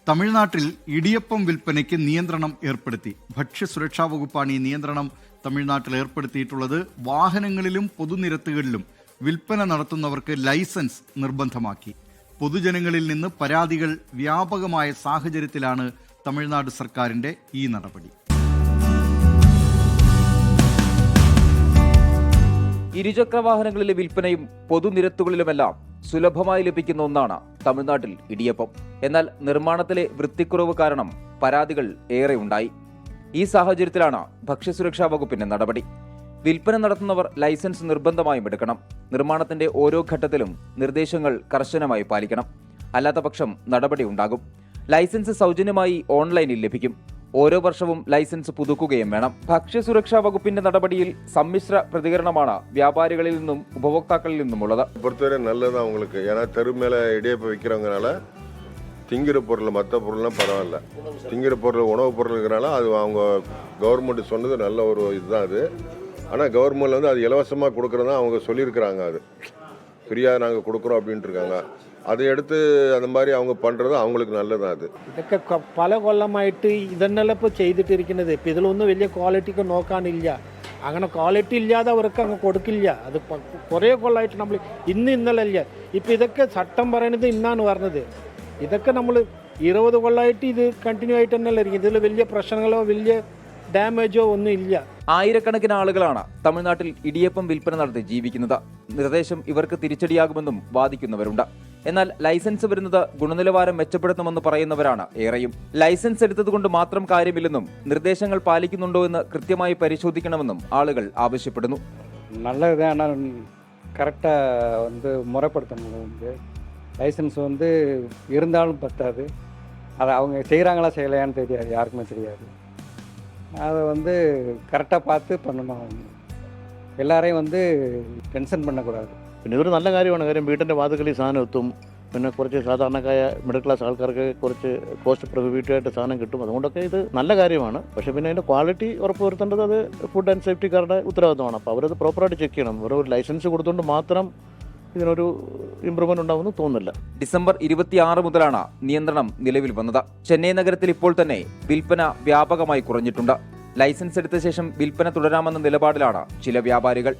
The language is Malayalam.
തമിഴ്നാട്ടിൽ ഇടിയപ്പം വിൽപ്പനയ്ക്ക് നിയന്ത്രണം ഏർപ്പെടുത്തി. ഭക്ഷ്യസുരക്ഷാ വകുപ്പാണ് ഈ നിയന്ത്രണം തമിഴ്നാട്ടിൽ ഏർപ്പെടുത്തിയിട്ടുള്ളത്. വാഹനങ്ങളിലും പൊതുനിരത്തുകളിലും വിൽപ്പന നടത്തുന്നവർക്ക് ലൈസൻസ് നിർബന്ധമാക്കി. പൊതുജനങ്ങളിൽ നിന്ന് പരാതികൾ വ്യാപകമായ സാഹചര്യത്തിലാണ് തമിഴ്നാട് സർക്കാരിന്റെ ഈ നടപടി. ഇരുചക്ര വാഹനങ്ങളിലെ വിൽപ്പനയും പൊതുനിരത്തുകളിലുമെല്ലാം സുലഭമായി ലഭിക്കുന്ന ഒന്നാണ് തമിഴ്നാട്ടിൽ ഇടിയപ്പം. എന്നാൽ നിർമ്മാണത്തിലെ വൃത്തിക്കുറവ് കാരണം പരാതികൾ ഏറെ ഉണ്ടായി. ഈ സാഹചര്യത്തിലാണ് ഭക്ഷ്യസുരക്ഷാ വകുപ്പിന്റെ നടപടി. വിൽപ്പന നടത്തുന്നവർ ലൈസൻസ് നിർബന്ധമായും എടുക്കണം. നിർമ്മാണത്തിന്റെ ഓരോ ഘട്ടത്തിലും നിർദ്ദേശങ്ങൾ കർശനമായി പാലിക്കണം. അല്ലാത്തപക്ഷം നടപടി ഉണ്ടാകും. ലൈസൻസ് സൗജന്യമായി ഓൺലൈനിൽ ലഭിക്കും. ഓരോ വർഷവും ലൈസൻസ് പുതുക്കുകയും വേണം. ഭക്ഷ്യസുരക്ഷാ വകുപ്പിന്റെ നടപടിയിൽ സമ്മിശ്ര പ്രതികരണമാണ് വ്യാപാരികളിൽ നിന്നും ഉപഭോക്താക്കളിൽ നിന്നുമുള്ളത്. பொறுத்தவரை நல்லது அவங்களுக்கு. ஏன்னா தெரு மேலே இடியப்பம் விற்கிறவங்கனால திங்கிற பொருள் மற்ற பொருள்லாம் பரவாயில்ல. திங்கிற பொருள் உணவுப் பொருள் இருக்கிறனால அது அவங்க கவர்மெண்ட் சொன்னது நல்ல ஒரு இதுதான் அது. ஆனால் கவர்மெண்ட்ல வந்து அது இலவசமாக கொடுக்குறதா அவங்க சொல்லியிருக்கிறாங்க. அது ஃப்ரீயாக நாங்கள் கொடுக்குறோம் அப்படின்ட்டு இருக்காங்க. அதை எடுத்து அந்த மாதிரி அவங்க பண்ணுறது അവങ്ങൾക്ക് നല്ലതാണ്. അത് ഇതൊക്കെ പല കൊല്ലമായിട്ട് ഇതന്നെല്ലാം ഇപ്പോൾ ചെയ്തിട്ടിരിക്കുന്നത്. ഇപ്പം ഇതിലൊന്നും വലിയ ക്വാളിറ്റിക്ക് നോക്കാനില്ല. അങ്ങനെ ക്വാളിറ്റി ഇല്ലാതെ അവർക്ക് അങ്ങ് കൊടുക്കില്ല. അത് കുറേ കൊല്ലമായിട്ട് നമ്മൾ ഇന്നലെ ഇല്ല. ഇപ്പം ഇതൊക്കെ ചട്ടം പറയണത് ഇന്നാണ് പറഞ്ഞത്. ഇതൊക്കെ നമ്മൾ 20 കൊല്ലമായിട്ട് ഇത് കണ്ടിന്യൂ ആയിട്ട് തന്നെയല്ല ഇരിക്കുന്നത്. ഇതിൽ വലിയ പ്രശ്നങ്ങളോ വലിയ ഡാമേജോ ഒന്നും ഇല്ല. ആയിരക്കണക്കിന് ആളുകളാണ് തമിഴ്നാട്ടിൽ ഇടിയപ്പം വിൽപ്പന നടത്തി ജീവിക്കുന്നത്. നിർദ്ദേശം ഇവർക്ക് തിരിച്ചടിയാകുമെന്നും വാദിക്കുന്നവരുണ്ട്. എന്നാൽ ലൈസൻസ് വരുന്നത് ഗുണനിലവാരം മെച്ചപ്പെടുത്തുമെന്ന് പറയുന്നവരാണ് ഏറെയും. ലൈസൻസ് എടുത്തതുകൊണ്ട് മാത്രം കാര്യമില്ലെന്നും നിർദ്ദേശങ്ങൾ പാലിക്കുന്നുണ്ടോ എന്ന് കൃത്യമായി പരിശോധിക്കണമെന്നും ആളുകൾ ആവശ്യപ്പെടുന്നു. நல்லது கரெக்டாக முறைப்படுத்தணும். லைசன்ஸ் இருந்தாலும் பத்தாது. அதை அவங்க செய்கிறாங்களா செய்யலையான்னு தெரியாது, யாருக்குமே தெரியாது. அதை கரெக்டாக பார்த்து பண்ணணும். എല്ലാവരെയും ടെൻഷൻ പണ്ണക്കൂടാതെ. പിന്നെ ഇതൊരു നല്ല കാര്യമാണ്. കാര്യം വീട്ടിൻ്റെ വാതുക്കളിൽ സാധനം എത്തും. പിന്നെ കുറച്ച് സാധാരണക്കായ മിഡിൽ ക്ലാസ് ആൾക്കാർക്ക് കുറച്ച് കോസ്റ്റ് പ്രൊഹിബിറ്റീവായിട്ട് സാധനം കിട്ടും. അതുകൊണ്ടൊക്കെ ഇത് നല്ല കാര്യമാണ്. പക്ഷേ പിന്നെ അതിൻ്റെ ക്വാളിറ്റി ഉറപ്പുവരുത്തേണ്ടത് അത് ഫുഡ് ആൻഡ് സേഫ്റ്റിക്കാരുടെ ഉത്തരവാദിത്തമാണ്. അപ്പോൾ അവരത് പ്രോപ്പറായിട്ട് ചെക്ക് ചെയ്യണം. വെറും ഒരു ലൈസൻസ് കൊടുത്തുകൊണ്ട് മാത്രം ഇതിനൊരു ഇമ്പ്രൂവ്മെന്റ് ഉണ്ടാവുമെന്ന് തോന്നുന്നില്ല. ഡിസംബർ 26 മുതലാണ് നിയന്ത്രണം നിലവിൽ വന്നത്. ചെന്നൈ നഗരത്തിൽ ഇപ്പോൾ തന്നെ വിൽപ്പന വ്യാപകമായി കുറഞ്ഞിട്ടുണ്ട്. ലൈസൻസ് എടുത്ത ശേഷം വിൽപ്പന തുടരാമെന്ന നിലപാടിലാണ് ചില വ്യാപാരികൾ.